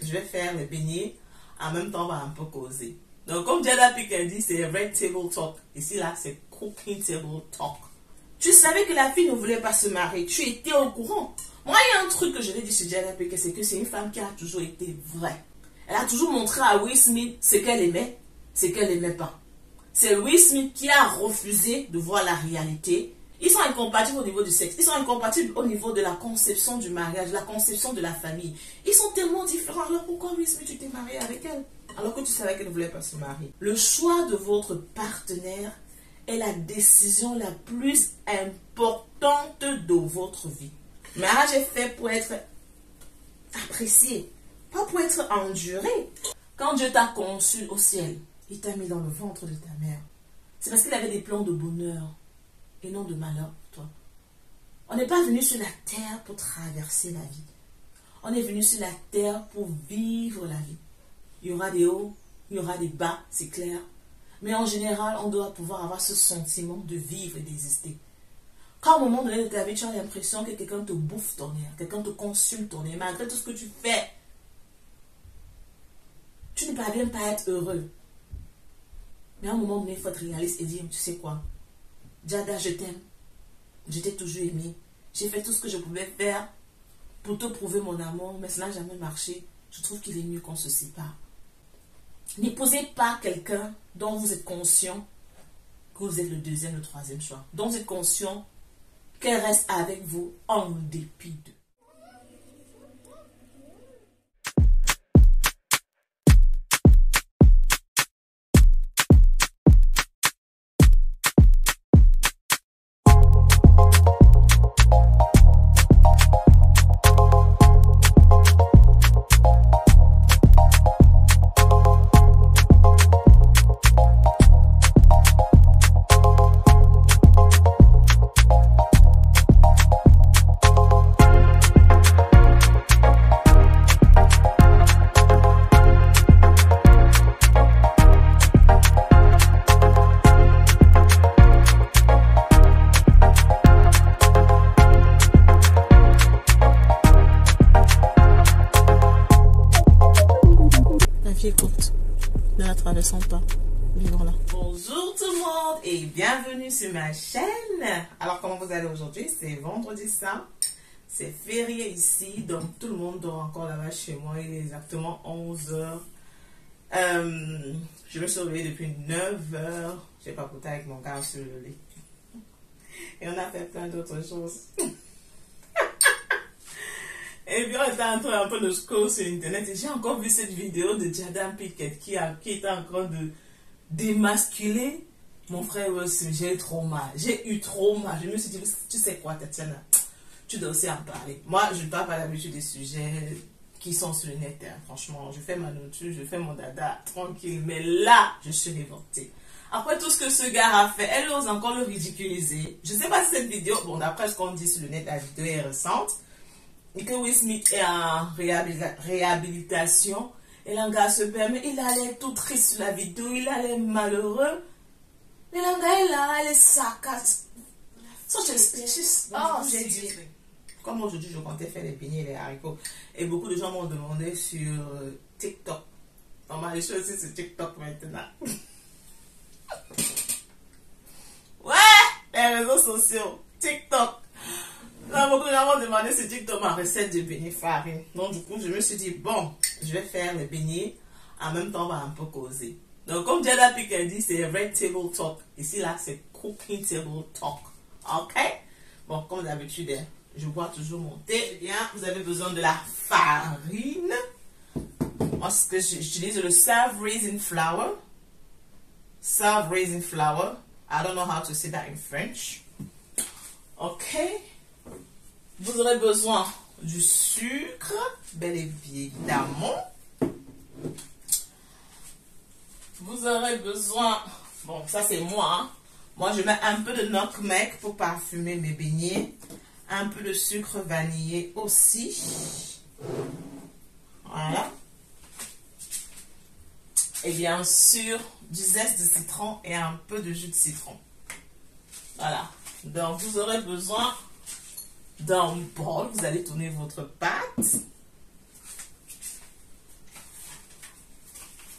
je vais faire les beignets. En même temps, on va un peu causer. Donc, comme Jada Pinkett dit, c'est Red Table Talk. Ici, là, c'est Cooking Table Talk. Tu savais que la fille ne voulait pas se marier. Tu étais au courant. Moi, il y a un truc que je l'ai dit sur Jada Pinkett, c'est que c'est une femme qui a toujours été vraie. Elle a toujours montré à Will Smith ce qu'elle aimait, ce qu'elle n'aimait pas. C'est Will Smith qui a refusé de voir la réalité. Ils sont incompatibles au niveau du sexe. Ils sont incompatibles au niveau de la conception du mariage, la conception de la famille. Ils sont tellement différents. Alors pourquoi Will Smith, tu t'es marié avec elle? Alors que tu savais qu'elle ne voulait pas se marier. Le choix de votre partenaire est la décision la plus importante de votre vie. Le mariage est fait pour être apprécié, pas pour être enduré. Quand Dieu t'a conçu au ciel, il t'a mis dans le ventre de ta mère. C'est parce qu'il avait des plans de bonheur et non de malheur pour toi. On n'est pas venu sur la terre pour traverser la vie. On est venu sur la terre pour vivre la vie. Il y aura des hauts, il y aura des bas, c'est clair. Mais en général, on doit pouvoir avoir ce sentiment de vivre et d'exister. Quand au moment donné de ta vie, tu as l'impression que quelqu'un te bouffe ton air, quelqu'un te consume ton air, malgré tout ce que tu fais, tu ne parviens pas à être heureux. Mais à un moment donné, il faut être réaliste et dire, tu sais quoi, Jada, je t'aime. Je t'ai toujours aimé. J'ai fait tout ce que je pouvais faire pour te prouver mon amour, mais ça n'a jamais marché. Je trouve qu'il est mieux qu'on se sépare. N'épousez pas quelqu'un dont vous êtes conscient que vous êtes le deuxième, le troisième choix. Dont vous êtes conscient qu'elle reste avec vous en dépit d'eux. Bonjour tout le monde et bienvenue sur ma chaîne. Alors comment vous allez aujourd'hui? C'est vendredi saint, c'est férié ici, donc tout le monde dort encore là-bas chez moi. Il est exactement 11 h. Je me suis réveillée depuis 9 h. J'ai papoté avec mon gars sur le lit. Et on a fait plein d'autres choses. Et puis on était en train un peu de scroller sur internet et j'ai encore vu cette vidéo de Jada Pinkett qui était en train de démasculer mon frère aussi. J'ai eu trop mal. J'ai eu trop mal. Je me suis dit, tu sais quoi, Tatiana, tu dois aussi en parler. Moi, je ne parle pas d'habitude des sujets qui sont sur le net. Hein. Franchement, je fais ma nourriture, je fais mon dada tranquille. Mais là, je suis révoltée. Après tout ce que ce gars a fait, elle ose encore le ridiculiser. Je ne sais pas si cette vidéo, bon, d'après ce qu'on dit sur le net, la vidéo est récente. Et que Will Smith est en réhabilitation. Et l'anga se permet, il allait tout triste sur la vidéo, il allait malheureux. Mais l'anga est là, elle est sarcastique. J'ai dit, comme aujourd'hui je comptais faire les beignets et les haricots. Et beaucoup de gens m'ont demandé sur TikTok. On m'a laissé aussi sur TikTok maintenant. Ouais, les réseaux sociaux, TikTok. Là, beaucoup de gens m'ont demandé si TikTok ma recette de beignets farine. Donc, du coup, je me suis dit, bon, je vais faire les beignets. En même temps, on va un peu causer. Donc, comme Jada Pinkett dit, c'est Red Table Talk. Ici, là, c'est Cooking Table Talk. OK? Bon, comme d'habitude, je bois toujours mon thé. Eh bien, vous avez besoin de la farine. Moi, ce que j'utilise, le Salve Raisin Flour. Salve Raisin Flour. I don't know how to say that in French. OK? Vous aurez besoin du sucre, bel évidemment. Vous aurez besoin, bon ça c'est moi, hein. Moi je mets un peu de nutmeg pour parfumer mes beignets. Un peu de sucre vanillé aussi. Voilà. Et bien sûr, du zeste de citron et un peu de jus de citron. Voilà. Donc vous aurez besoin d'un bol, vous allez tourner votre pâte.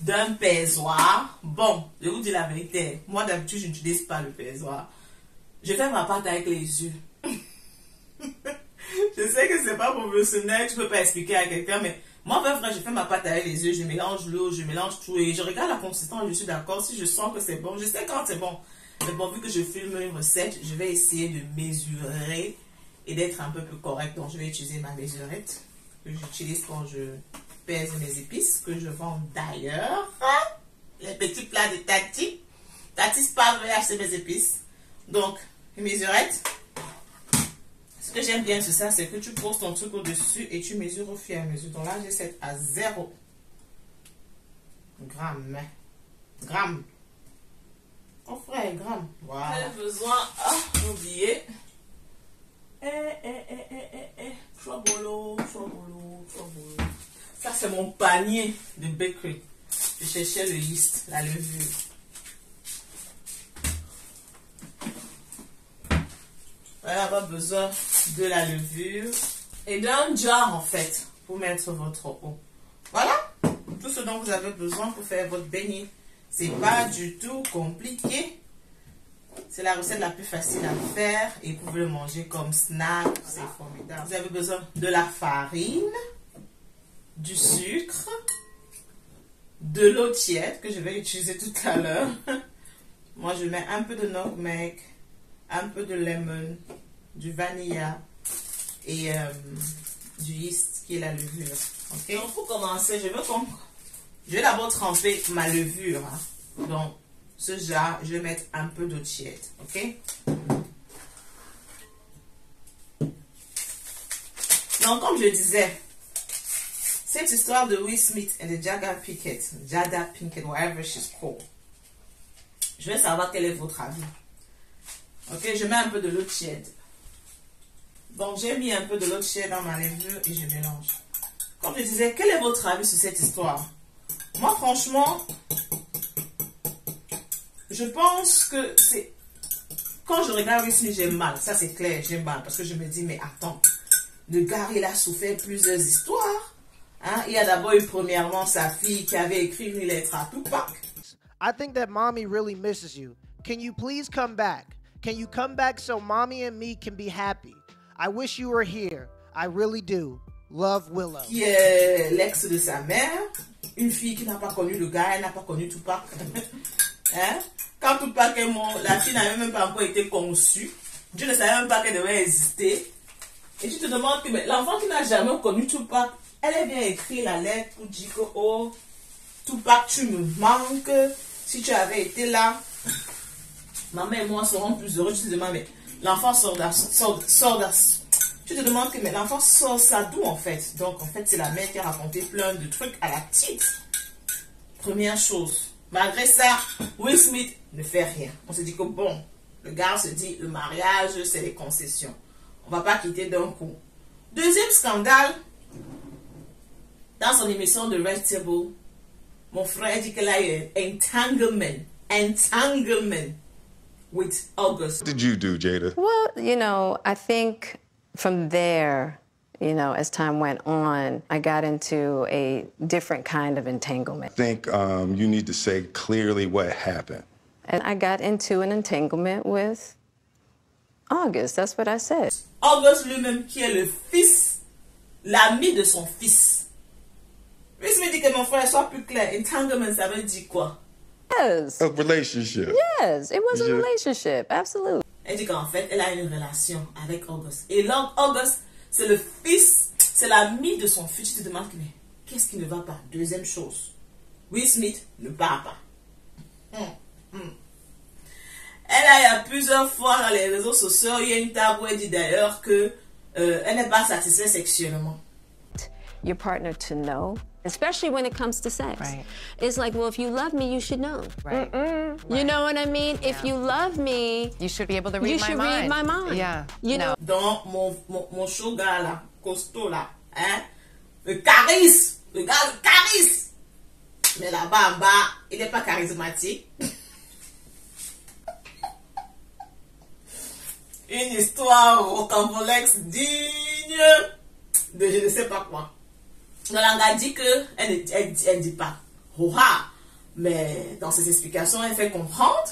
d'un pesoir. Bon, je vous dis la vérité. Moi, d'habitude, je n'utilise pas le pesoir. Je fais ma pâte avec les yeux. Je sais que c'est pas professionnel, tu peux pas expliquer à quelqu'un, mais moi, vrai, je fais ma pâte avec les yeux, je mélange l'eau, je mélange tout et je regarde la consistance, je suis d'accord. Si je sens que c'est bon, je sais quand c'est bon. Mais bon, vu que je filme une recette, je vais essayer de mesurer et d'être un peu plus correct. Donc, je vais utiliser ma mesurette que j'utilise quand je pèse mes épices, que je vends d'ailleurs. Les petits plats de Tati. Tati Spa veut acheter mes épices. Donc, une mesurette. Ce que j'aime bien sur ça, c'est que tu poses ton truc au-dessus et tu mesures au fur et à mesure. Donc là, j'ai 7 à 0 grammes. Grammes. Oh frère, grammes. Voilà. J'ai besoin. Ah, j'ai oublié. Trouble. Ça, c'est mon panier de bakery. Je cherchais le yeast, la levure. Voilà, on a besoin de la levure et d'un jar en fait pour mettre votre eau. Voilà tout ce dont vous avez besoin pour faire votre beignet. C'est pas du tout compliqué. C'est la recette la plus facile à faire et vous pouvez le manger comme snack. C'est formidable. Vous avez besoin de la farine, du sucre, de l'eau tiède que je vais utiliser tout à l'heure. Moi, je mets un peu de nutmeg, un peu de lemon, du vanilla et du yeast qui est la levure. Ok. Donc pour commencer, je vais d'abord tremper ma levure. Hein. Donc ce jar, je vais mettre un peu d'eau tiède. Ok. Donc comme je disais, cette histoire de Will Smith et de Jada Pinkett, whatever she's called, je vais savoir quel est votre avis. Ok, je mets un peu de l'eau tiède. Donc, j'ai mis un peu de l'eau tiède dans ma levure et je mélange. Comme je disais, quel est votre avis sur cette histoire? Moi, franchement, je pense que c'est... Quand je regarde Will Smith, j'ai mal. Ça, c'est clair, j'ai mal. Parce que je me dis, mais attends, le gars, il a souffert plusieurs histoires. Hein? Il y a d'abord eu premièrement sa fille qui avait écrit une lettre à Tupac. I think that mommy really misses you. Can you please come back? Can you come back so mommy and me can be happy? I wish you were here. I really do. Love, Willow. Qui est l'ex de sa mère. Une fille qui n'a pas connu le gars, elle n'a pas connu Tupac. Hein? Quand Tupac est mort, la fille n'avait même pas encore été conçue. Dieu ne savait même pas qu'elle devait exister. Et tu te demandes que l'enfant qui n'a jamais connu Tupac, elle est bien écrit la lettre pour dire que, oh, Tupac, tu me manques. Si tu avais été là, maman et moi serons plus heureux. Tu te demandes, mais l'enfant sort tu te demandes que mais l'enfant sort ça d'où en fait? Donc en fait, c'est la mère qui a raconté plein de trucs à la petite. Première chose. Malgré ça, Will Smith ne fait rien. On se dit que bon, le gars se dit, le mariage, c'est les concessions. On va pas quitter d'un coup. Deuxième scandale, dans son émission de Red Table, mon frère dit qu'elle a eu un entanglement with August. What did you do, Jada? Well, you know, I think from there, you know, as time went on, I got into a different kind of entanglement. I think you need to say clearly what happened. And I got into an entanglement with August. That's what I said. August lui-même, qui est le fils, l'ami de son fils. Lui, me dit que mon frère soit plus clair. Entanglement, ça veut dire quoi? Yes. A relationship. Yes, it was a relationship. Absolutely. Elle dit qu'en fait, elle a une relation avec August. Et là, August, c'est le fils, c'est l'ami de son fils. Tu te demandes, mais qu'est-ce qui ne va pas? Deuxième chose, Will Smith ne part pas. Elle a, il y a plusieurs fois dans les réseaux sociaux, il y a une table où elle dit d'ailleurs que elle n'est pas satisfaite sexuellement. Your partner to know, especially when it comes to sex. Right. It's like, well, if you love me, you should know. Right. You know what I mean? Yeah. If you love me, You should be able to read you my should mind. read my mind. Yeah. You know. Donc, mon sugar là, costaud là, hein, le charisme, le gars, le charisme. Mais là-bas en bas, il n'est pas charismatique. Une histoire rocambolesque digne de je ne sais pas quoi. Donc, elle a dit que elle dit pas. Mais dans ses explications, elle fait comprendre.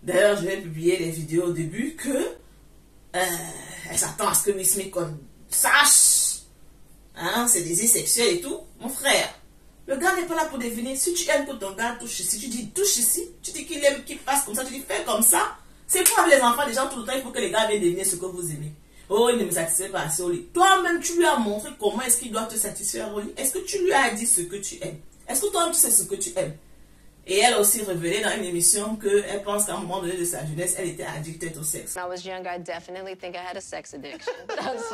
D'ailleurs, je vais publier les vidéos au début que elle s'attend à ce que Will Smith sache ses désirs sexuels et tout. Mon frère, le gars n'est pas là pour deviner. Si tu aimes que ton gars touche ici, tu dis touche ici. Tu dis qu'il aime qu'il fasse comme ça, tu dis fais comme ça. C'est pour avec les enfants, les gens tout le temps, il faut que les gars viennent deviner ce que vous aimez. Oh, il ne me satisfait pas assez au lit. Toi-même, tu lui as montré comment est-ce qu'il doit te satisfaire au lit. Est-ce que tu lui as dit ce que tu aimes? Est-ce que toi, tu sais ce que tu aimes? Et elle a aussi révélé dans une émission qu'elle pense qu'à un moment donné de sa jeunesse, elle était addictée au sexe. When I was young, I definitely think I had a sex addiction.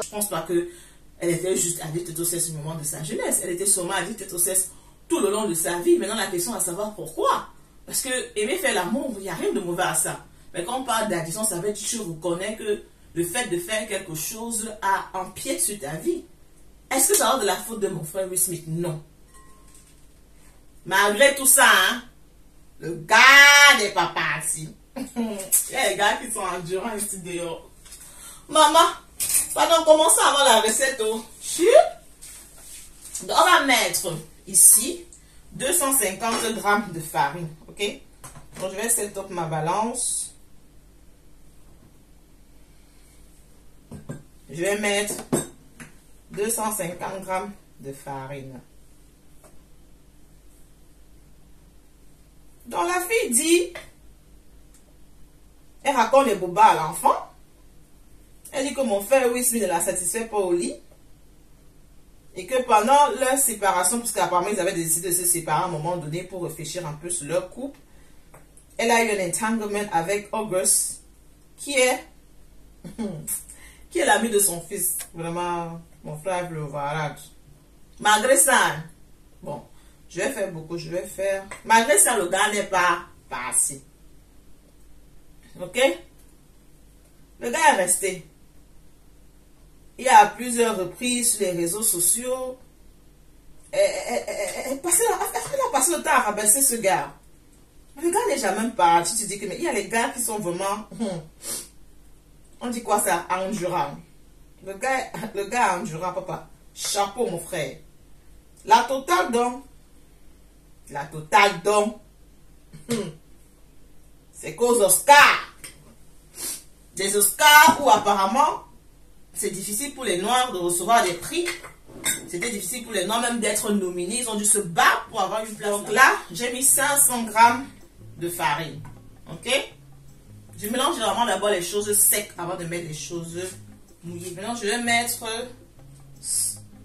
Je pense pas qu'elle était juste addictée au sexe au moment de sa jeunesse. Elle était sûrement addictée au sexe tout le long de sa vie. Maintenant, la question est à savoir pourquoi. Parce que aimer faire l'amour, il n'y a rien de mauvais à ça. Mais quand on parle d'addiction, ça veut dire que tu reconnais que le fait de faire quelque chose a empiète sur ta vie. Est-ce que ça va de la faute de mon frère Will Smith? Non. Malgré tout ça, le gars n'est pas parti. Il y a les gars qui sont endurants ici dehors. Maman, pardon, commençons à avoir la recette au chut. Donc, on va mettre ici 250 grammes de farine. Ok? Donc, je vais set up ma balance. Je vais mettre 250 grammes de farine. Donc la fille dit, elle raconte les bobas à l'enfant. Elle dit que mon frère Will Smith ne la satisfait pas au lit. Et que pendant leur séparation, puisqu'apparemment ils avaient décidé de se séparer à un moment donné pour réfléchir un peu sur leur couple, elle a eu un entanglement avec August, qui est l'ami de son fils. Vraiment, mon frère le voilà. Malgré ça, bon, je vais faire beaucoup, je vais faire. Malgré ça, le gars n'est pas passé. Ok? Le gars est resté. Il y a à plusieurs reprises sur les réseaux sociaux. Elle a passé le temps à rabaisser ce gars. Le gars n'est jamais parti. Tu te dis que mais il y a les gars qui sont vraiment. On dit quoi ça? Endurant. Le gars endurant, papa. Chapeau, mon frère. La totale donc. C'est qu'aux Oscars. Des Oscars où apparemment c'est difficile pour les Noirs de recevoir des prix. C'était difficile pour les Noirs même d'être nominés. Ils ont dû se battre pour avoir une place. Donc là, j'ai mis 500 grammes de farine. Ok? Je mélange généralement d'abord les choses secs avant de mettre les choses mouillées. Maintenant, je vais mettre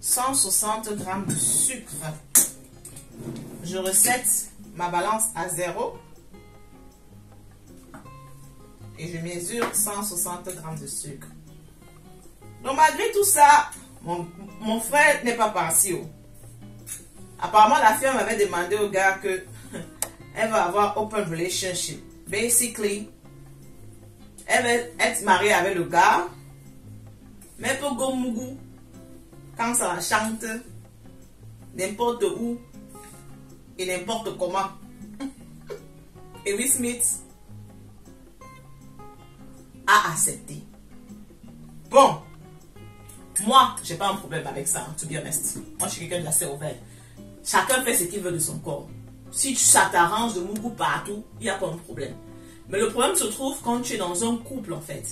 160 grammes de sucre. Je recette ma balance à 0. Et je mesure 160 grammes de sucre. Donc malgré tout ça, mon frère n'est pas parti. Apparemment, la fille m'avait demandé au gars que elle va avoir open relationship. Basically, elle va être mariée avec le gars, mais elle peut go mugu quand ça la chante n'importe où et n'importe comment. Et Will Smith a accepté. Bon, moi, j'ai pas un problème avec ça, to be honest. Moi, je suis quelqu'un d'assez ouvert. Chacun fait ce qu'il veut de son corps. Si ça t'arrange de mugu partout, il n'y a pas de problème. Mais le problème se trouve quand tu es dans un couple, en fait.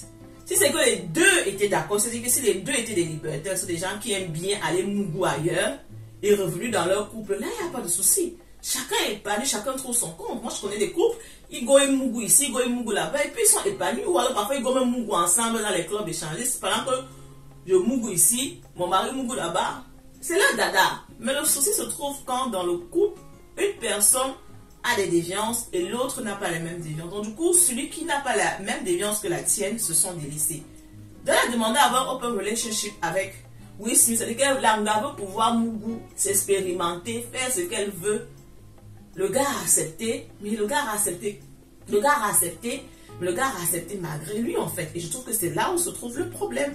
Si c'est que les deux étaient d'accord, c'est-à-dire que si les deux étaient des libertaires, c'est des gens qui aiment bien aller mugu ailleurs et revenus dans leur couple, là, il n'y a pas de souci. Chacun est épanoui, chacun trouve son compte. Moi, je connais des couples, ils go et mugu ici, ils go et mugu là-bas, et puis ils sont épanouis. Ou alors parfois, ils go même mugu ensemble dans les clubs échangistes. Pendant que je mugu ici, mon mari mugu là-bas, c'est leur dada. Mais le souci se trouve quand dans le couple, une personne a des déviances et l'autre n'a pas les mêmes déviances. Donc du coup, celui qui n'a pas la même déviance que la tienne se sont délaissés. Donc elle a demandé à avoir open relationship avec Will Smith, c'est-à-dire qu'elle veut pouvoir mugu, s'expérimenter, faire ce qu'elle veut. Le gars a accepté, mais le gars a accepté malgré lui en fait. Et je trouve que c'est là où se trouve le problème.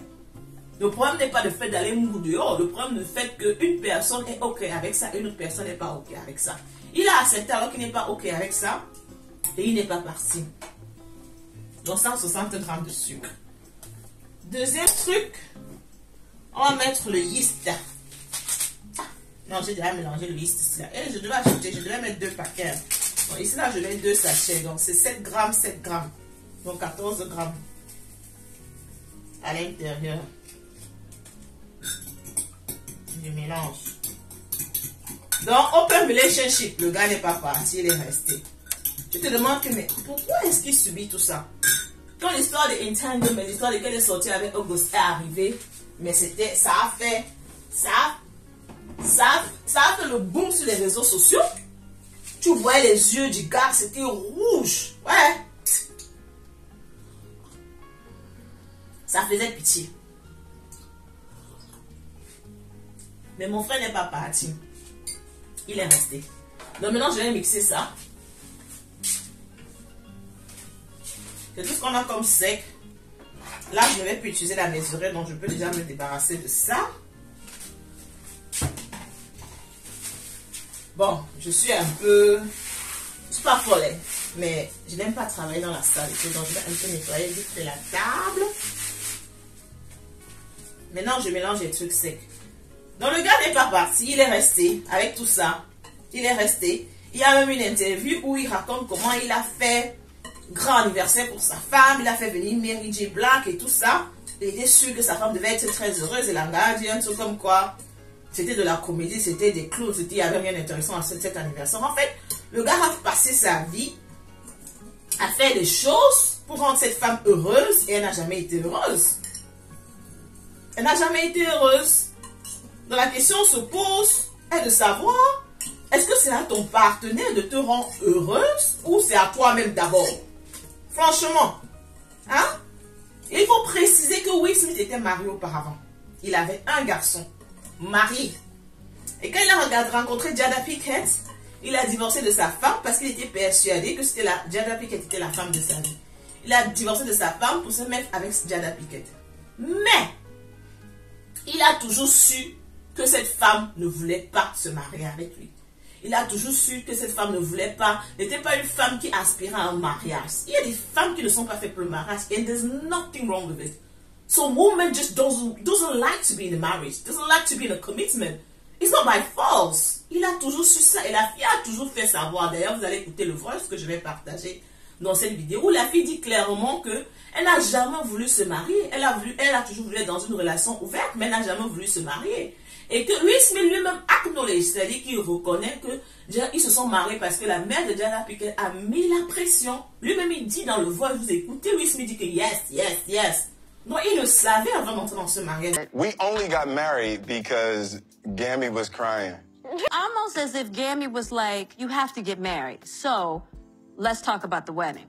Le problème n'est pas le fait d'aller mugu dehors, le problème est le fait qu'une personne est ok avec ça et une autre personne n'est pas ok avec ça. Il a accepté alors qu'il n'est pas ok avec ça et il n'est pas parti. Donc 160 grammes de sucre. Deuxième truc, on va mettre le yeast. Non, j'ai déjà mélangé le yeast ici. Là. Et je devais ajouter, je devais mettre 2 paquets. Donc, ici, là, je mets 2 sachets. Donc, c'est 7 grammes, 7 grammes. Donc, 14 grammes à l'intérieur du mélange. Donc, open relationship. Le gars n'est pas parti, il est resté. Tu te demandes que, mais pourquoi est-ce qu'il subit tout ça? Quand l'histoire de Entanglement, l'histoire de qu'elle est sortie avec August est arrivée, mais c'était, ça a fait le boom sur les réseaux sociaux. Tu voyais les yeux du gars, c'était rouge. Ouais. Ça faisait pitié. Mais mon frère n'est pas parti. Il est resté. Donc maintenant, je vais mixer ça. C'est tout ce qu'on a comme sec. Là, je ne vais plus utiliser la mesurette, donc je peux déjà me débarrasser de ça. Bon, je suis un peu... Je suis pas folle, mais je n'aime pas travailler dans la salle. Donc, je vais un peu nettoyer vite fait la table. Maintenant, je mélange les trucs secs. Donc, le gars n'est pas parti. Il est resté avec tout ça. Il est resté. Il y a même une interview où il raconte comment il a fait grand anniversaire pour sa femme. Il a fait venir Mary J. Black et tout ça. Il était sûr que sa femme devait être très heureuse. Et la gars dit un truc comme quoi c'était de la comédie, c'était des clowns. Il n'y avait rien d'intéressant à cet anniversaire. En fait, le gars a passé sa vie à faire des choses pour rendre cette femme heureuse. Et elle n'a jamais été heureuse. Elle n'a jamais été heureuse. Donc la question se pose est de savoir, est-ce que c'est à ton partenaire de te rendre heureuse ou c'est à toi-même d'abord? Franchement, hein? Il faut préciser que Will Smith était marié auparavant. Il avait un garçon, marié. Et quand il a rencontré Jada Pinkett, il a divorcé de sa femme parce qu'il était persuadé que c'était Jada Pinkett était la femme de sa vie. Il a divorcé de sa femme pour se mettre avec Jada Pinkett. Mais, il a toujours su que cette femme ne voulait pas se marier avec lui. Il a toujours su que cette femme ne voulait pas, n'était pas une femme qui aspirait à un mariage. Il y a des femmes qui ne sont pas faites pour le mariage, and there's nothing wrong with it. So a woman just doesn't like to be in a marriage, doesn't like to be in a commitment. It's not by force. Il a toujours su ça, et la fille a toujours fait savoir. D'ailleurs, vous allez écouter le voice que je vais partager dans cette vidéo, où la fille dit clairement que elle n'a jamais voulu se marier. Elle a toujours voulu être dans une relation ouverte, mais elle n'a jamais voulu se marier. Et que Will Smith lui-même acknowledge, c'est-à-dire qu'il reconnaît qu'ils se sont mariés parce que la mère de Jada Pinkett a mis la pression. Lui-même, il dit dans le voix, vous écoutez, Will Smith dit que yes, yes, yes. Donc, il le savait avant d'entrer dans ce mariage. We only got married because Gammy was crying. Almost as if Gammy was like, you have to get married. So, let's talk about the wedding.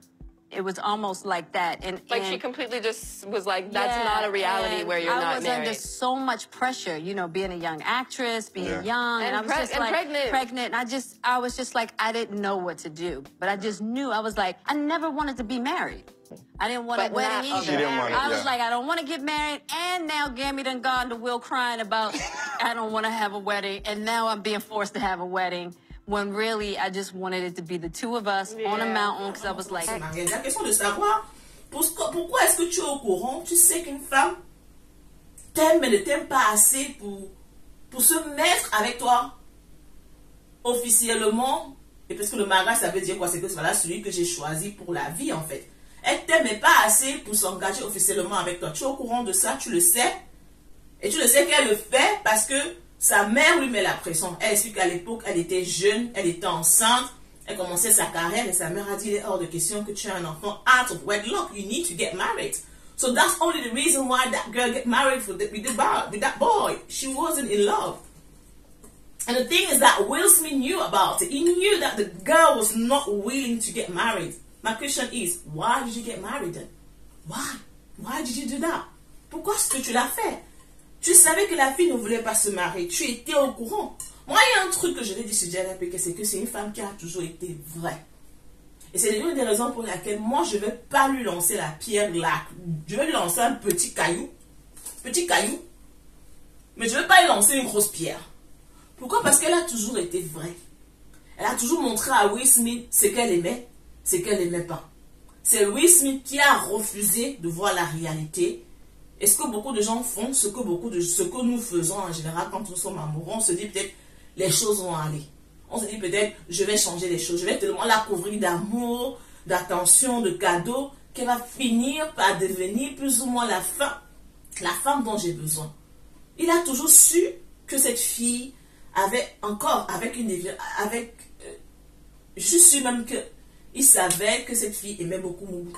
It was almost like that. And she completely just was like, that's not a reality where you're not married. I was under so much pressure, you know, being a young actress, being young. And I was just like, pregnant. And I was just like, I didn't know what to do. But I just knew, I was like, I never wanted to be married. I didn't want a wedding either. I was like, I don't want to get married. And now Gammy done gone to Will crying about, I don't want to have a wedding. And now I'm being forced to have a wedding. When really, I just wanted it to be the two of us on a mountain, because I was like... La question de savoir, pourquoi est-ce que tu es au courant, tu sais qu'une femme t'aime mais ne t'aime pas assez pour se mettre avec toi officiellement, et parce que le mariage, ça veut dire quoi? C'est que voilà celui que j'ai choisi pour la vie, en fait. Elle t'aime mais pas assez pour s'engager officiellement avec toi. Tu es au courant de ça, tu le sais, et tu le sais qu'elle le fait parce que sa mère lui met la pression. Elle explique qu'à l'époque, elle était jeune, elle était enceinte, elle commençait sa carrière et sa mère a dit, il est hors de question que tu aies un enfant out of wedlock. You need to get married. So that's only the reason why that girl get married with that boy. She wasn't in love. And the thing is that Will Smith knew about it. He knew that the girl was not willing to get married. My question is, why did you get married then? Why? Why did you do that? Pourquoi est-ce que tu l'as fait? Tu savais que la fille ne voulait pas se marier. Tu étais au courant. Moi, il y a un truc que je l'ai dit sur Jada Pinkett, c'est que c'est une femme qui a toujours été vraie. Et c'est l'une des raisons pour laquelle moi, je ne vais pas lui lancer la pierre là. Je vais lui lancer un petit caillou. Petit caillou. Mais je ne vais pas lui lancer une grosse pierre. Pourquoi? Parce qu'elle a toujours été vraie. Elle a toujours montré à Will Smith ce qu'elle aimait, ce qu'elle n'aimait pas. C'est Will Smith qui a refusé de voir la réalité. Et ce que beaucoup de gens font, ce que nous faisons en général quand nous sommes amoureux, on se dit peut-être les choses vont aller. On se dit peut-être, je vais changer les choses. Je vais tellement la couvrir d'amour, d'attention, de cadeaux, qu'elle va finir par devenir plus ou moins la femme dont j'ai besoin. Il a toujours su que cette fille avait encore, je suis sûre même qu'il savait que cette fille aimait beaucoup Mougou.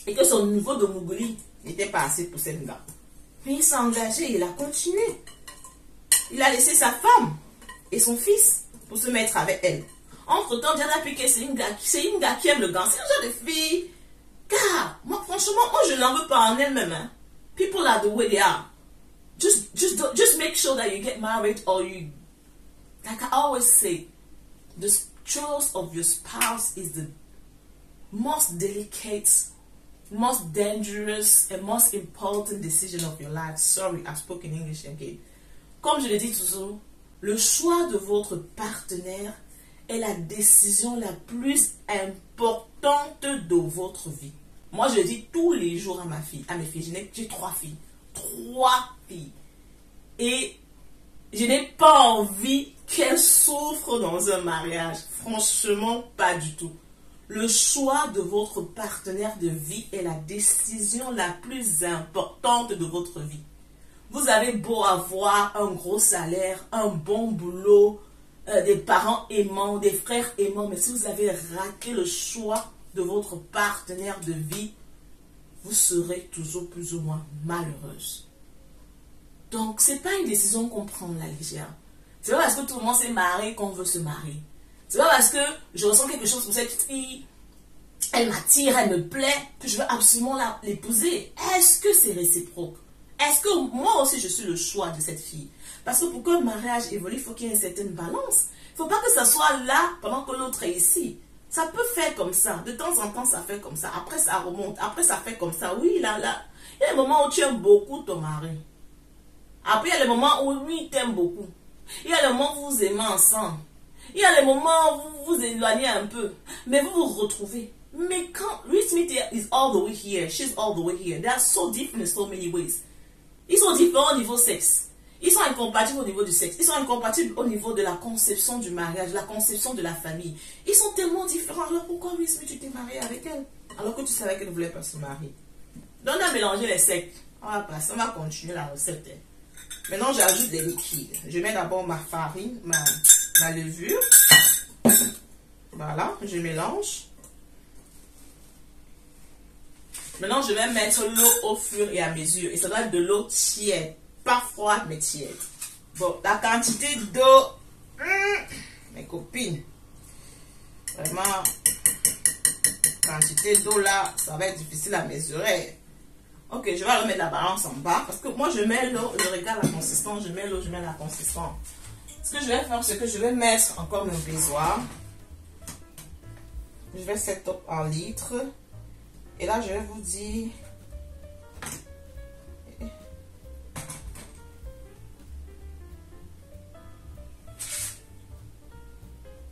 Et que son niveau de Mougouli n'était pas assez pour cette gars. Mais il s'est engagé, il a continué. Il a laissé sa femme et son fils pour se mettre avec elle. Entre-temps, Jada Pinkett, c'est une gars qui aime le gars. C'est un genre de fille. Car, moi, franchement, je n'en veux pas en elle-même. Hein. People are the way they are. Just make sure that you get married or you... Like I always say, the choice of your spouse is the most delicate, most dangerous and most important decision of your life. Sorry, I spoke in English again. Comme je le dis toujours, le choix de votre partenaire est la décision la plus importante de votre vie. Moi, je le dis tous les jours à mes filles. J'ai 3 filles. 3 filles. Et je n'ai pas envie qu'elles souffrent dans un mariage. Franchement, pas du tout. Le choix de votre partenaire de vie est la décision la plus importante de votre vie. Vous avez beau avoir un gros salaire, un bon boulot, des parents aimants, des frères aimants, mais si vous avez raté le choix de votre partenaire de vie, vous serez toujours plus ou moins malheureuse. Donc, ce n'est pas une décision qu'on prend à la légère. C'est pas parce que tout le monde s'est marié qu'on veut se marier. C'est pas parce que je ressens quelque chose pour cette fille, elle m'attire, elle me plaît, que je veux absolument l'épouser. Est-ce que c'est réciproque? Est-ce que moi aussi je suis le choix de cette fille? Parce que pour qu'un mariage évolue, il faut qu'il y ait une certaine balance. Il ne faut pas que ça soit là pendant que l'autre est ici. Ça peut faire comme ça. De temps en temps, ça fait comme ça. Après, ça remonte. Après, ça fait comme ça. Oui, là. Il y a des moments où tu aimes beaucoup ton mari. Après, il y a les moments où lui, il t'aime beaucoup. Il y a les moments où vous aimez ensemble. Il y a les moments où vous vous éloignez un peu. Mais vous vous retrouvez. Mais quand Will Smith is all the way here, she's all the way here. They are so different in so many ways. Ils sont différents au niveau sexe. Ils sont incompatibles au niveau du sexe. Ils sont incompatibles au niveau de la conception du mariage, la conception de la famille. Ils sont tellement différents. Alors pourquoi Will Smith, tu t'es marié avec elle? Alors que tu savais qu'elle ne voulait pas se marier. Donc on a mélangé les secs. On va continuer la recette. Maintenant, j'ajoute des liquides. Je mets d'abord ma farine, ma levure. Voilà, je mélange. Maintenant, je vais mettre l'eau au fur et à mesure. Et ça doit être de l'eau tiède. Pas froide, mais tiède. Bon, la quantité d'eau... mes copines. Vraiment, quantité d'eau là, ça va être difficile à mesurer. Ok, je vais remettre la balance en bas. Parce que moi, je mets l'eau, je regarde la consistance. Je mets l'eau, je mets la consistance. Ce que je vais faire, c'est que je vais mettre encore mon besoin. Je vais set up en litres. Et là, je vais vous dire...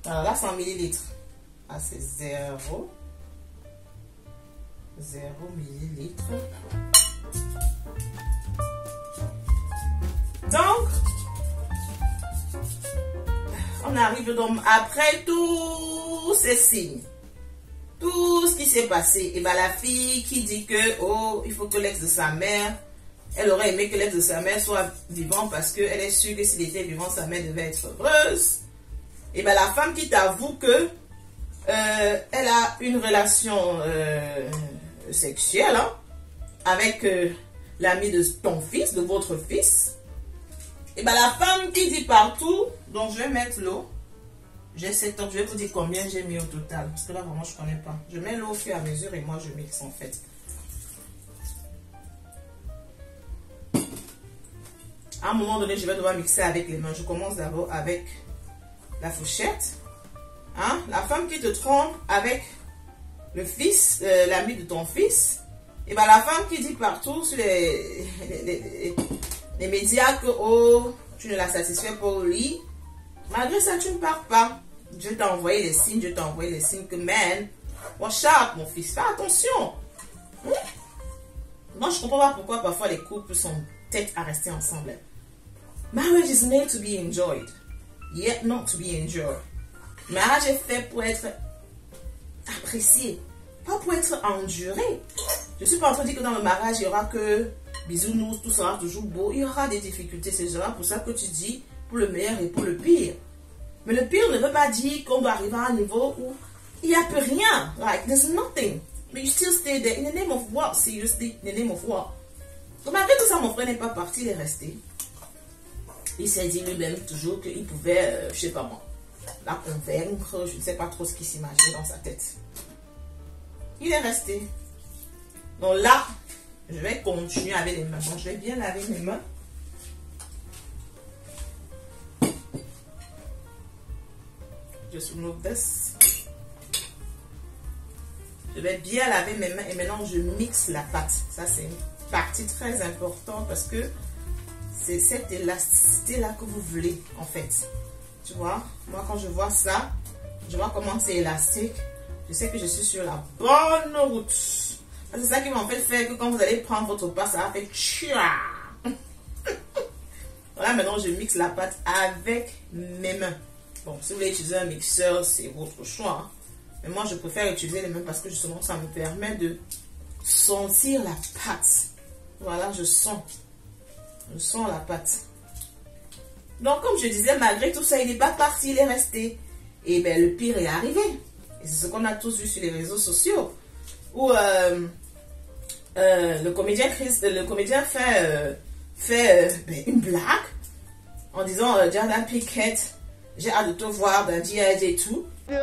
Alors là, 100 millilitres. Ah, c'est 0 millilitres. Donc, on arrive donc après tous ces signes. Tout ce qui s'est passé. Et bien la fille qui dit que, oh, il faut que l'ex de sa mère, elle aurait aimé que l'ex de sa mère soit vivant parce qu'elle est sûre que s'il était vivant, sa mère devait être heureuse. Et bien la femme qui t'avoue que elle a une relation sexuelle hein, avec l'ami de ton fils, de votre fils. Et bien la femme qui dit partout, donc je vais mettre l'eau. J'ai 7 ans, je vais vous dire combien j'ai mis au total. Parce que là, vraiment, je ne connais pas. Je mets l'eau au fur et à mesure et moi, je mixe en fait. À un moment donné, je vais devoir mixer avec les mains. Je commence d'abord avec la fourchette. Hein? La femme qui te trompe avec le fils, l'ami de ton fils. Et bien, la femme qui dit partout sur les médias que oh, tu ne la satisfais pas au lit. Malgré ça, tu ne pars pas. Dieu t'a envoyé les signes, Dieu t'a envoyé les signes que, man, watch out, mon fils, fais attention. Moi, je ne comprends pas pourquoi parfois les couples sont tête à rester ensemble. Marriage is made to be enjoyed, yet not to be endured. Mariage est fait pour être apprécié, pas pour être enduré. Je suis pas en train de dire que dans le mariage, il y aura que bisounours, tout sera toujours beau. Il y aura des difficultés, c'est genre pour ça que tu dis pour le meilleur et pour le pire. Mais le pire ne veut pas dire qu'on doit arriver à un niveau où il n'y a plus rien. Like, there's nothing. But you still stay there. In the name of what? Seriously, in the name of what? Donc malgré tout ça, mon frère n'est pas parti, il est resté. Il s'est dit lui-même toujours qu'il pouvait, je sais pas moi, la convaincre, je ne sais pas trop ce qu'il s'imaginait dans sa tête. Il est resté. Donc là, je vais continuer avec les mains. Donc je vais bien laver mes mains. Just remove this. Je vais bien laver mes mains et maintenant je mixe la pâte. Ça c'est une partie très importante parce que c'est cette élasticité là que vous voulez en fait. Tu vois, moi quand je vois ça, je vois comment c'est élastique. Je sais que je suis sur la bonne route. C'est ça qui m'a en fait faire que quand vous allez prendre votre pâte, ça va faire tchia. Voilà, maintenant je mixe la pâte avec mes mains. Bon, si vous voulez utiliser un mixeur, c'est votre choix. Hein. Mais moi, je préfère utiliser les mains parce que justement, ça me permet de sentir la pâte. Voilà, je sens la pâte. Donc, comme je disais, malgré tout ça, il n'est pas parti, il est resté. Et bien, le pire est arrivé. Et c'est ce qu'on a tous vu sur les réseaux sociaux. Où le comédien fait une blague en disant Jada Pinkett, j'ai hâte de te voir dans G.I. Jane 2.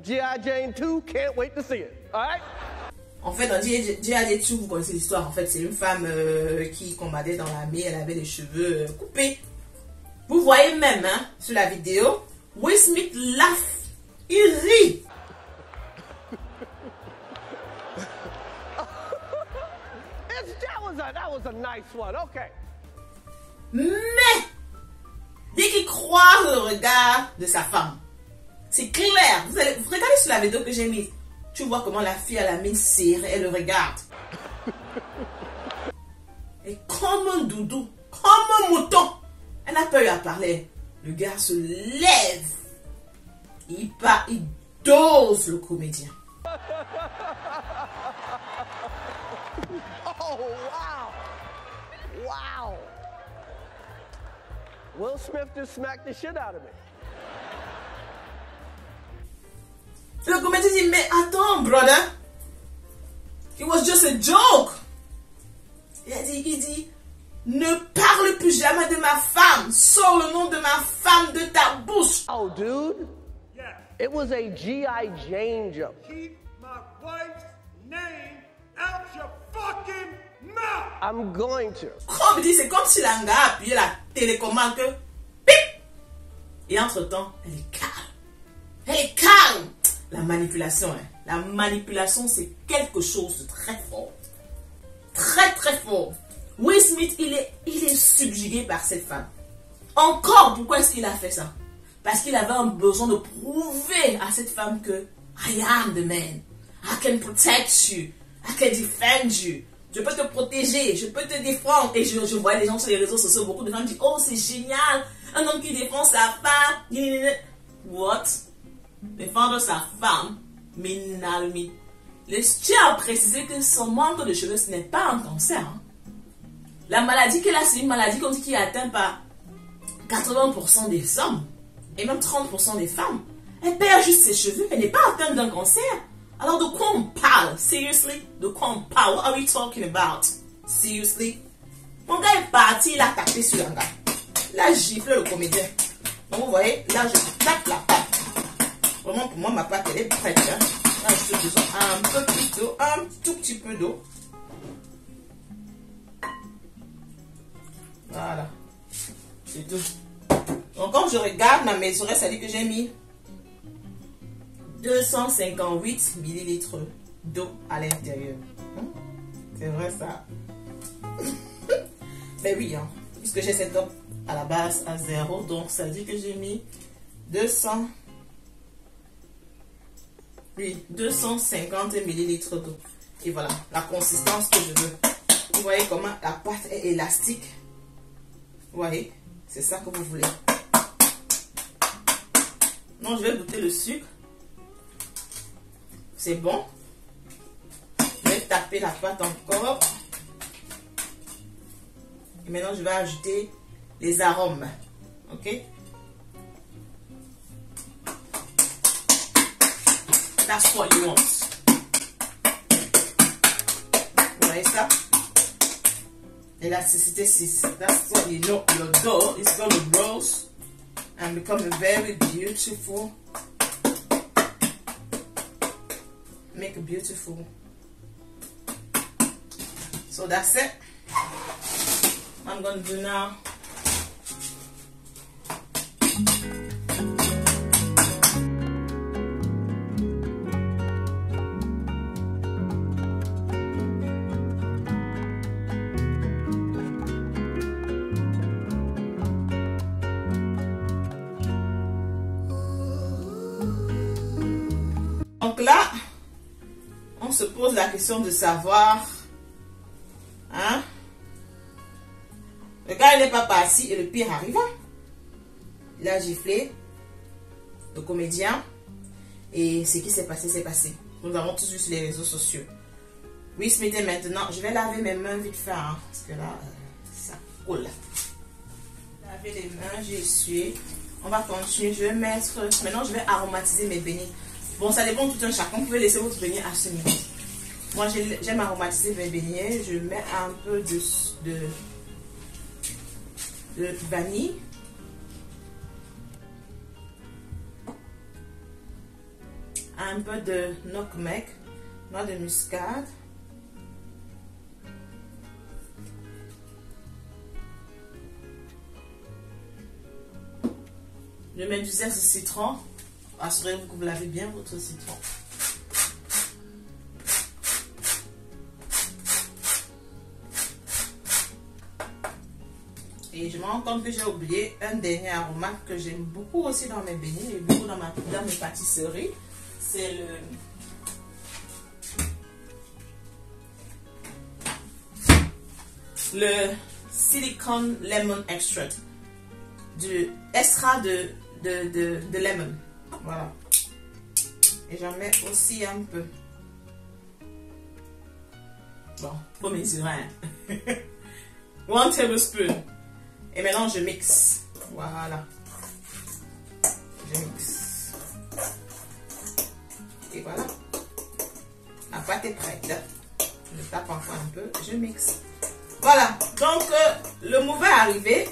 G.I. Jane 2, can't wait to see it. All right? En fait, dans G.I. Jane 2, vous connaissez l'histoire. En fait, c'est une femme qui combattait dans l'armée. Elle avait les cheveux coupés. Vous voyez même hein, sur la vidéo, Will Smith laugh. Il rit. That was a nice one. Okay. Mais dès qu'il croise le regard de sa femme, c'est clair. Vous regardez sur la vidéo que j'ai mise. Tu vois comment la fille a la mine serrée, elle le regarde. Et comme un doudou, comme un mouton, elle n'a pas eu à parler. Le gars se lève. Il dose le comédien. Oh, wow. Wow. Will Smith just smacked the shit out of me. Le comédien dit, mais attends, brother. It was just a joke. Il dit, ne parle plus jamais de ma femme. Sors le nom de ma femme de ta bouche. Oh, dude. Yeah. It was a G.I. Jane joke. Keep my wife's name out your fucking mouth. I'm going to. Comme dit, c'est comme si la gars a appuyé la télécommande que pip. Et entre-temps, elle est calme. Elle est calme. La manipulation, hein. La manipulation, c'est quelque chose de très fort. Très, très fort. Will Smith, il est subjugué par cette femme. Encore, pourquoi est-ce qu'il a fait ça? Parce qu'il avait un besoin de prouver à cette femme que I am the man. I can protect you. I can defend you. Je peux te protéger. Je peux te défendre. Et je vois les gens sur les réseaux sociaux, beaucoup de femmes disent, oh, c'est génial. Un homme qui défend sa femme. What? Défendre sa femme? Minalmi. Je tiens à préciser que son manque de cheveux, ce n'est pas un cancer. Hein. La maladie qu'elle a, c'est une maladie comme dit qui est atteinte par 80% des hommes et même 30% des femmes. Elle perd juste ses cheveux, elle n'est pas atteinte d'un cancer. Alors de quoi on parle? Seriously? De quoi on parle? What are we talking about? Seriously? Mon gars est parti, il a tapé sur un gars. Il a giflé le comédien. Donc vous voyez, là je tape la pâte. Vraiment pour moi ma pâte elle est prête. Hein. Là j'ai besoin un peu d'eau, un tout petit peu d'eau. Voilà. C'est tout. Donc quand je regarde ma mesurette, ça dit que j'ai mis 258 millilitres d'eau à l'intérieur. C'est vrai ça. Ben oui, hein. Puisque j'ai cette eau à la base à 0, donc ça dit que j'ai mis 250 millilitres d'eau. Et voilà, la consistance que je veux. Vous voyez comment la pâte est élastique. Vous voyez, C'est ça que vous voulez. Non, je vais goûter le sucre. C'est bon. Je vais taper la pâte encore. Et maintenant, je vais ajouter les arômes. Ok? That's what you want. Vous voyez ça? Elasticité 6. That's what you know. Your dough is going to roast and become very beautiful. Make it beautiful. So that's it. I'm going to do now. Donc là, on se pose la question de savoir, hein, le gars il n'est pas parti et le pire arriva. Il a giflé le comédien et ce qui s'est passé, c'est passé. Nous avons tous vu sur les réseaux sociaux. Will Smith est maintenant, je vais laver mes mains vite fait, hein, parce que là, ça coule. Laver les mains, j'ai essuyé. On va continuer, je vais mettre, maintenant je vais aromatiser mes beignets. Bon, ça dépend tout un chacun. Vous pouvez laisser votre beignet à ce niveau. Moi, j'aime aromatiser mes beignets. Je mets un peu de vanille. Un peu de nutmeg, noix de muscade. Je mets du zeste de citron. Assurez-vous que vous lavez bien votre citron. Et je me rends compte que j'ai oublié un dernier aromate que j'aime beaucoup aussi dans mes beignets et beaucoup dans mes pâtisseries. C'est le silicone lemon extract. Du extra de lemon. Voilà. Et j'en mets aussi un peu. Bon, faut mesurer. 1 tablespoon. Et maintenant, je mixe. Voilà. Je mixe. Et voilà. La pâte est prête. Je tape encore un peu. Je mixe. Voilà. Donc, le move est arrivé.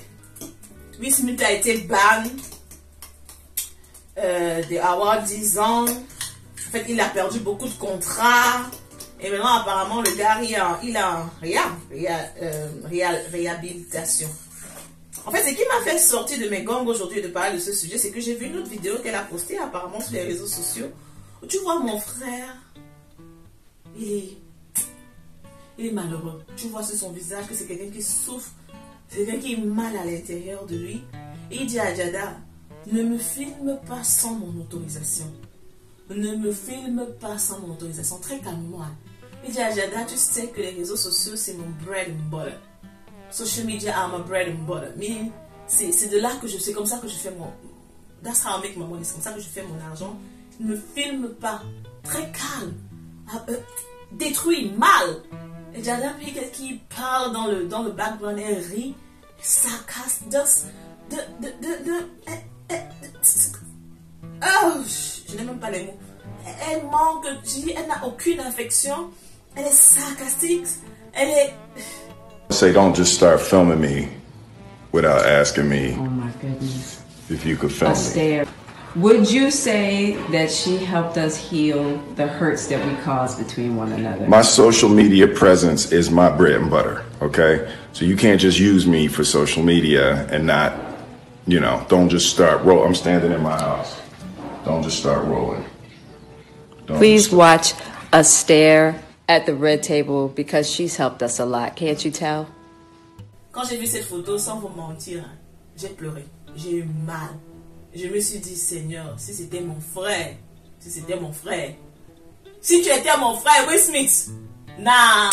Will Smith a été ban des awards 10 ans. En fait, il a perdu beaucoup de contrats. Et maintenant, apparemment, le gars, il a réhabilitation. En fait, ce qui m'a fait sortir de mes gangs aujourd'hui de parler de ce sujet, c'est que j'ai vu une autre vidéo qu'elle a postée apparemment sur les réseaux sociaux. Où tu vois mon frère, il est malheureux. Tu vois sur son visage que c'est quelqu'un qui souffre. C'est quelqu'un qui est mal à l'intérieur de lui. Et il dit à Jada, ne me filme pas sans mon autorisation. Ne me filme pas sans mon autorisation. Très calmement. Il dit à Jada, tu sais que les réseaux sociaux, c'est mon bread and butter. Social media are my bread and butter. Meaning, c'est de là que c'est comme ça que je fais mon... That's how I make my money. C'est comme ça que je fais mon argent. Ne me filme pas. Très calme. Détruit, mal. Et Jada qui parle dans le background, elle rit, sarcasme, oh, je n'ai même pas les mots. Elle manque, elle n'a aucune affection, elle est sarcastique, elle est... Say, don't just start filming me without asking me oh my goodness. If you could film me. Would you say that she helped us heal the hurts that we caused between one another? My social media presence is my bread and butter, okay? So you can't just use me for social media and not, you know, don't just start rolling. I'm standing in my house. Don't just start rolling. Please watch us stare at the red table because she's helped us a lot. Can't you tell? Quand j'ai vu cette photo, sans vous mentir, j'ai pleuré. J'ai eu mal. Je me suis dit, Seigneur, si c'était mon frère, si tu étais mon frère, Will Smith, nah,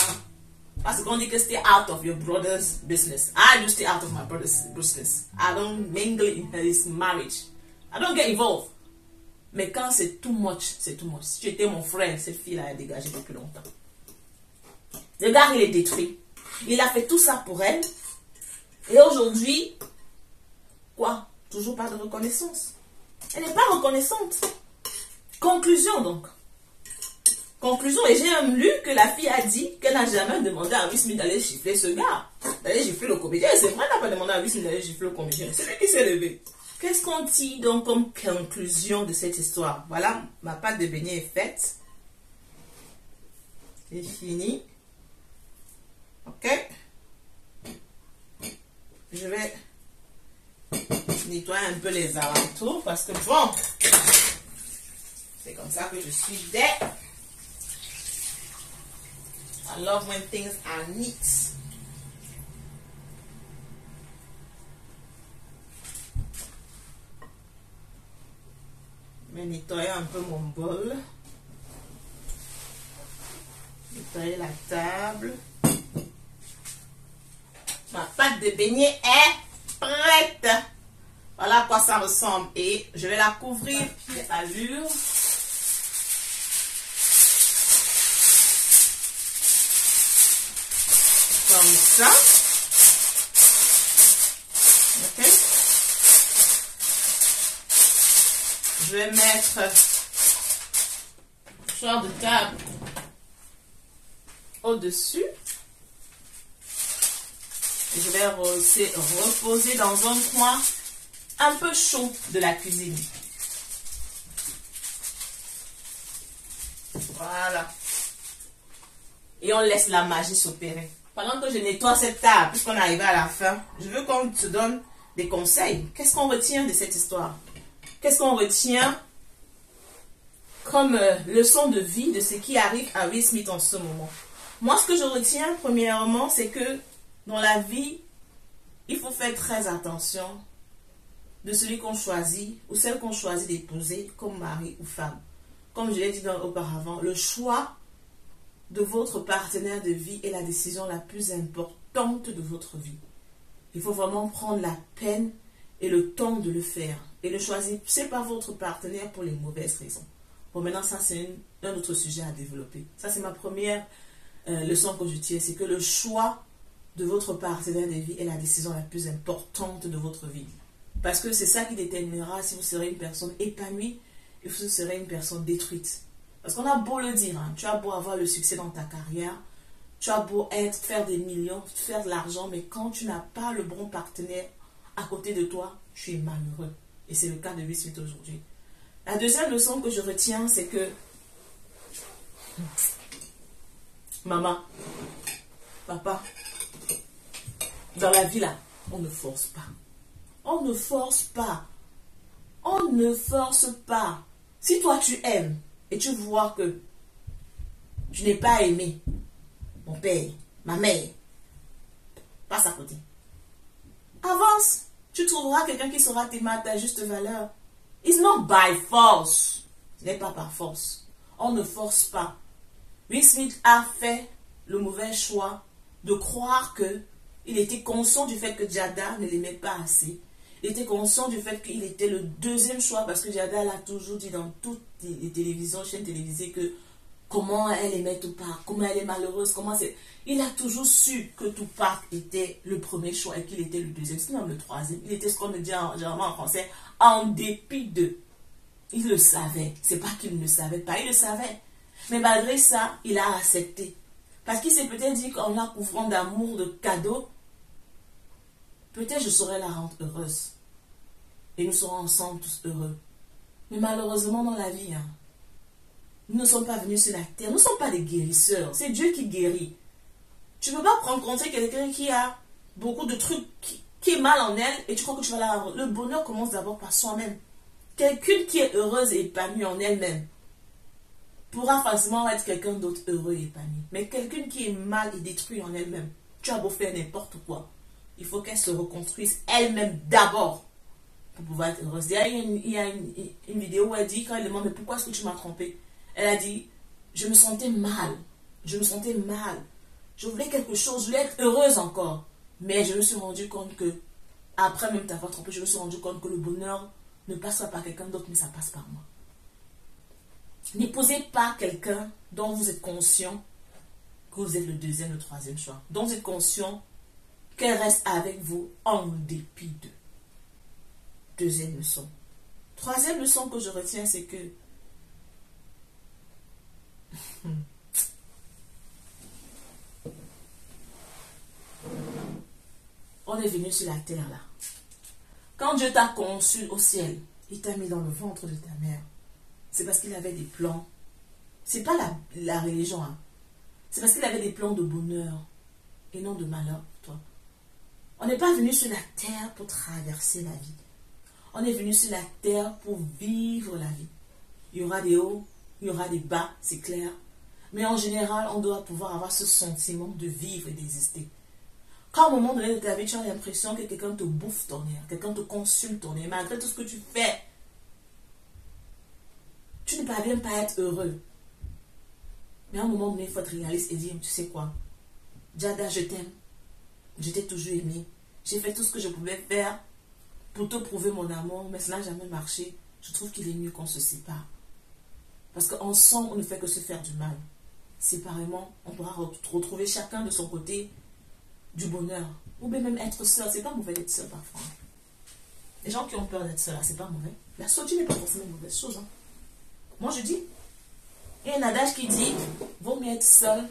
Parce qu'on dit que stay out of your brother's business. I do stay out of my brother's business. I don't mingle in his marriage. I don't get involved. Mais quand c'est too much, c'est too much. Si tu étais mon frère, cette fille-là a dégagé depuis longtemps. Le gars, il est détruit. Il a fait tout ça pour elle. Et aujourd'hui, quoi? Toujours pas de reconnaissance. Elle n'est pas reconnaissante. Conclusion donc. Conclusion, et j'ai même lu que la fille a dit qu'elle n'a jamais demandé à Will Smith d'aller gifler ce gars. D'aller gifler le comédien. Et c'est vrai, elle n'a pas demandé à Will Smith d'aller gifler le comédien. C'est lui qui s'est levé. Qu'est-ce qu'on dit donc comme conclusion de cette histoire? Voilà, ma pâte de beignet est faite. C'est fini. Ok. Je vais nettoyer un peu les alentours parce que bon, c'est comme ça que je suis there. I love when things are neat. Je vais nettoyer un peu mon bol. Nettoyer la table. Ma pâte de beignet est prête. Voilà à quoi ça ressemble. Et je vais la couvrir pied allure. Comme ça. Ok. Je vais mettre le choix de table au-dessus. Je vais reposer dans un coin un peu chaud de la cuisine. Voilà. Et on laisse la magie s'opérer. Pendant que je nettoie cette table, puisqu'on arrive à la fin, je veux qu'on te donne des conseils. Qu'est-ce qu'on retient de cette histoire? Qu'est-ce qu'on retient comme leçon de vie de ce qui arrive à Will Smith en ce moment? Moi, ce que je retiens, premièrement, c'est que dans la vie, il faut faire très attention de celui qu'on choisit ou celle qu'on choisit d'épouser comme mari ou femme. Comme je l'ai dit auparavant, le choix de votre partenaire de vie est la décision la plus importante de votre vie. Il faut vraiment prendre la peine et le temps de le faire. Et le choisir, c'est pas votre partenaire pour les mauvaises raisons. Bon, maintenant, ça, c'est un autre sujet à développer. Ça, c'est ma première leçon que je tiens. C'est que le choix de votre partenaire de vie est la décision la plus importante de votre vie. Parce que c'est ça qui déterminera si vous serez une personne épanouie et si vous serez une personne détruite. Parce qu'on a beau le dire, hein, tu as beau avoir le succès dans ta carrière, tu as beau faire des millions, faire de l'argent, mais quand tu n'as pas le bon partenaire à côté de toi, tu es malheureux. Et c'est le cas de Will Smith aujourd'hui. La deuxième leçon que je retiens, c'est que maman, papa, dans la vie là, on ne force pas. On ne force pas. On ne force pas. Si toi tu aimes et tu vois que tu n'es pas aimé, mon père, ma mère, passe à côté. Avance. Tu trouveras quelqu'un qui saura t'aimer à ta juste valeur. It's not by force. Ce n'est pas par force. On ne force pas. Will Smith a fait le mauvais choix de croire que il était conscient du fait que Jada ne l'aimait pas assez. Il était conscient du fait qu'il était le deuxième choix parce que Jada l'a toujours dit dans toutes les télévisions, chaînes télévisées que comment elle aimait Tupac, comment elle est malheureuse, comment c'est... Il a toujours su que Tupac était le premier choix et qu'il était le deuxième, c'est même le troisième. Il était ce qu'on dit généralement en français, en dépit de. Il le savait. C'est pas qu'il ne savait pas, il le savait. Mais malgré ça, il a accepté. Parce qu'il s'est peut-être dit qu'en la couvrant d'amour, de cadeaux, peut-être je saurais la rendre heureuse. Et nous serons ensemble tous heureux. Mais malheureusement dans la vie, hein, nous ne sommes pas venus sur la terre. Nous ne sommes pas des guérisseurs. C'est Dieu qui guérit. Tu ne peux pas rencontrer quelqu'un qui a beaucoup de trucs qui est mal en elle et tu crois que tu vas la rendre. Le bonheur commence d'abord par soi-même. Quelqu'un qui est heureuse et épanouie en elle-même pourra facilement être quelqu'un d'autre heureux et épanoui. Mais quelqu'un qui est mal et détruit en elle-même, tu as beau faire n'importe quoi, il faut qu'elle se reconstruise elle-même d'abord pour pouvoir être heureuse. Il y a une vidéo où elle dit, quand elle demande, mais pourquoi est-ce que tu m'as trompé? Elle a dit, je me sentais mal. Je me sentais mal. Je voulais quelque chose, je voulais être heureuse encore. Mais je me suis rendu compte que, après même t'avoir trompé, je me suis rendu compte que le bonheur ne passe pas par quelqu'un d'autre, mais ça passe par moi. N'épousez pas quelqu'un dont vous êtes conscient que vous êtes le deuxième, le troisième choix. Dont vous êtes conscient qu'elle reste avec vous en dépit d'eux. Deuxième leçon. Troisième leçon que je retiens, c'est que on est venu sur la terre là. Quand Dieu t'a conçu au ciel, il t'a mis dans le ventre de ta mère. C'est parce qu'il avait des plans. C'est pas la religion. Hein. C'est parce qu'il avait des plans de bonheur et non de malheur pour toi. On n'est pas venu sur la terre pour traverser la vie. On est venu sur la terre pour vivre la vie. Il y aura des hauts, il y aura des bas, c'est clair. Mais en général, on doit pouvoir avoir ce sentiment de vivre et d'exister. Quand à un moment donné de ta vie, tu as l'impression que quelqu'un te bouffe ton air, quelqu'un te consume ton air, malgré tout ce que tu fais, tu ne parviens pas à être heureux. Mais à un moment donné, il faut être réaliste et dire, tu sais quoi, Jada, je t'aime. Je t'ai toujours aimé. J'ai fait tout ce que je pouvais faire pour te prouver mon amour, mais cela n'a jamais marché. Je trouve qu'il est mieux qu'on se sépare. Parce qu'ensemble, on ne fait que se faire du mal. Séparément, on pourra retrouver chacun de son côté du bonheur. Ou bien même être seul. C'est pas mauvais d'être seul parfois. Les gens qui ont peur d'être seuls, c'est pas mauvais. La solitude n'est pas forcément une mauvaise chose. Hein. Moi, je dis, il y a un adage qui dit, vaut mieux être seul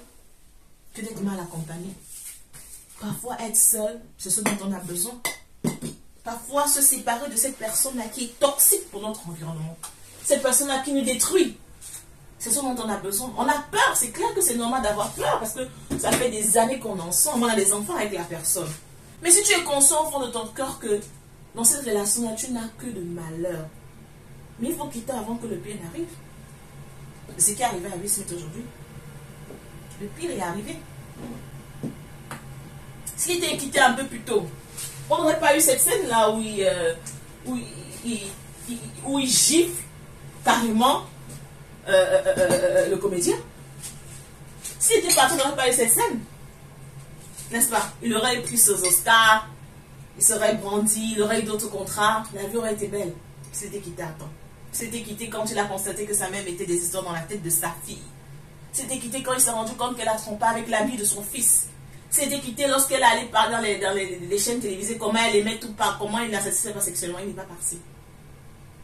que d'être mal accompagné. Parfois, être seul, c'est ce dont on a besoin. Parfois, se séparer de cette personne-là qui est toxique pour notre environnement. Cette personne-là qui nous détruit. C'est ce dont on a besoin. On a peur. C'est clair que c'est normal d'avoir peur parce que ça fait des années qu'on est ensemble. On a des enfants avec la personne. Mais si tu es conscient au fond de ton cœur que dans cette relation-là, tu n'as que de malheur. Mais il faut quitter avant que le pire n'arrive. Ce qui est arrivé à Will Smith aujourd'hui. Le pire est arrivé. S'il était quitté un peu plus tôt, on n'aurait pas eu cette scène-là où il gifle carrément le comédien. S'il était parti, on n'aurait pas eu cette scène. N'est-ce pas? Il aurait pris ses Oscars, il serait brandi, il aurait eu d'autres contrats. La vie aurait été belle. Il s'était quitté à temps. Il s'était quitté quand il a constaté que sa mère mettait des histoires dans la tête de sa fille. Il s'était quitté quand il s'est rendu compte qu'elle a trompé avec l'ami de son fils. S'était quitté lorsqu'elle allait parler dans les chaînes télévisées, comment elle aimait tout part, comment il ne la satisfaisait pas sexuellement. Il n'est pas parti.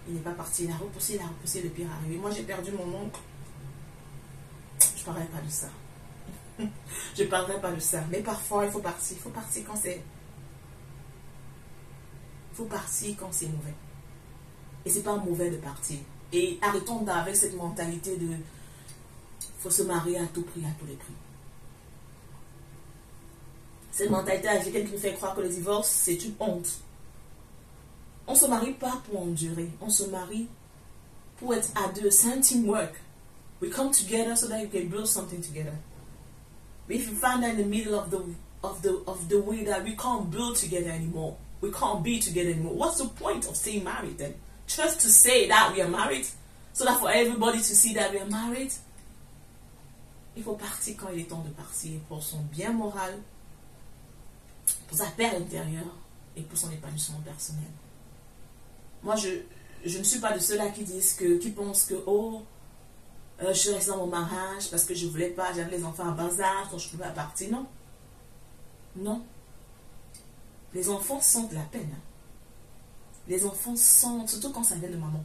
Il n'est pas parti. Il a repoussé, le pire arrivé. Moi, j'ai perdu mon oncle. Je ne parlerai pas de ça. Je ne parlerai pas de ça. Mais parfois, il faut partir. Il faut partir quand c'est... Il faut partir quand c'est mauvais. Et c'est pas mauvais de partir. Et arrêtons avec cette mentalité de... Il faut se marier à tout prix, à tous les prix. Cette mentalité africaine qui nous fait croire que le divorce, c'est une honte. On ne se marie pas pour endurer. On se marie pour être à deux. C'est un teamwork. We come together so that you can build something together. But if you find that in the middle of the way that we can't build together anymore, we can't be together anymore, what's the point of staying married then? Just to say that we are married, so that for everybody to see that we are married. Il faut partir quand il est temps de partir pour son bien moral, pour sa paix intérieure et pour son épanouissement personnel. Moi, je ne suis pas de ceux-là qui pensent que, oh, je suis restée dans mon mariage parce que je ne voulais pas, j'avais les enfants à bas âge, donc je ne pouvais pas partir. Non. Non. Les enfants sentent la peine. Les enfants sentent, surtout quand ça vient de maman,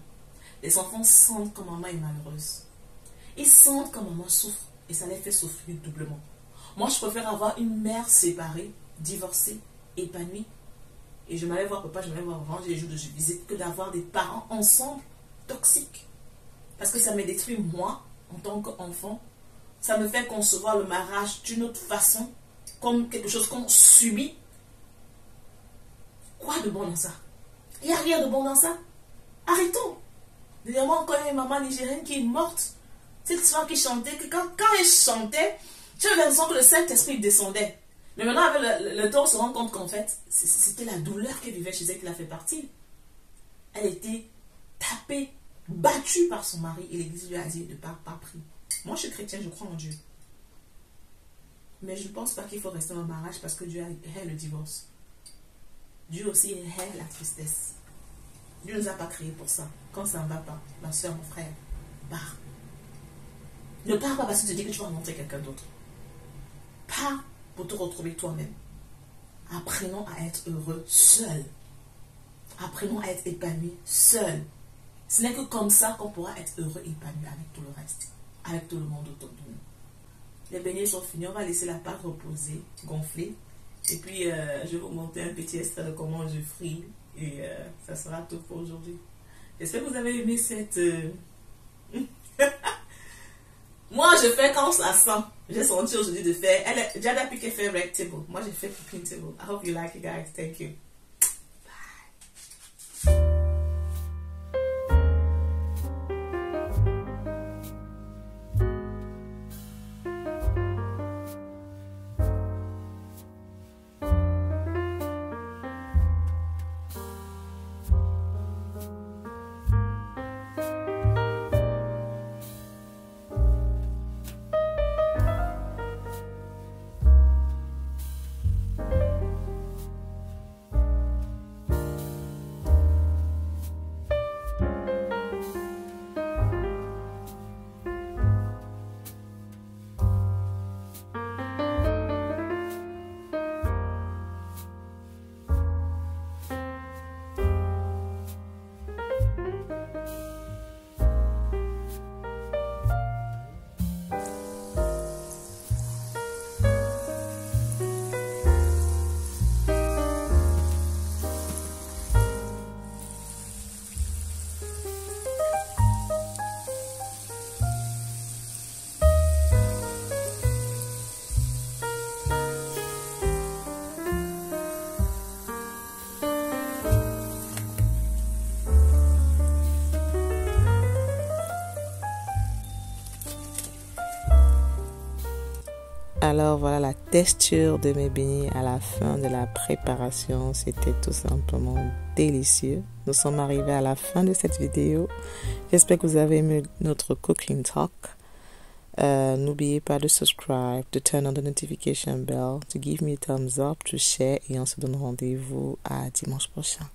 les enfants sentent quand maman est malheureuse. Ils sentent quand maman souffre et ça les fait souffrir doublement. Moi, je préfère avoir une mère séparée, divorcée, épanouie. Et je m'allais voir papa, je m'allais voir maman, j'ai des jours de visite, que d'avoir des parents ensemble toxiques. Parce que ça me détruit moi, en tant qu'enfant. Ça me fait concevoir le mariage d'une autre façon, comme quelque chose qu'on subit. Quoi de bon dans ça? Il n'y a rien de bon dans ça. Arrêtons. Dernièrement, on connaît une maman nigérienne qui est morte. Cette histoire qui chantait, que quand elle chantait, j'avais l'impression que le Saint-Esprit descendait. Mais maintenant, avec le temps, on se rend compte qu'en fait, c'était la douleur qu'elle vivait chez elle qui l'a fait partir. Elle était tapée, battue par son mari. Et l'église lui a dit de ne pas prier. Moi, je suis chrétienne, je crois en Dieu. Mais je ne pense pas qu'il faut rester en mariage parce que Dieu hait le divorce. Dieu aussi hait la tristesse. Dieu ne nous a pas créés pour ça. Quand ça ne va pas, ma soeur, mon frère, pars. Ne pars pas parce que tu te dis que tu vas rencontrer quelqu'un d'autre. Pars pour te retrouver toi-même. Apprenons à être heureux seul. Apprenons à être épanouis seul. Ce n'est que comme ça qu'on pourra être heureux et épanoui avec tout le reste. Avec tout le monde autour de nous. Les beignets sont finis. On va laisser la pâte reposer, gonfler. Et puis, je vais vous montrer un petit extrait de comment je fris. Et ça sera tout pour aujourd'hui. J'espère que vous avez aimé cette... Moi, je fais quand ça sent. J'ai senti aujourd'hui de faire... Jada Pinkett fait rectable. Moi, j'ai fait cooking table. I hope you like it, guys. Thank you. Alors voilà la texture de mes beignets à la fin de la préparation. C'était tout simplement délicieux. Nous sommes arrivés à la fin de cette vidéo. J'espère que vous avez aimé notre cooking talk. N'oubliez pas de subscribe, de turn on the notification bell, to give me a thumbs up, to share et on se donne rendez-vous à dimanche prochain.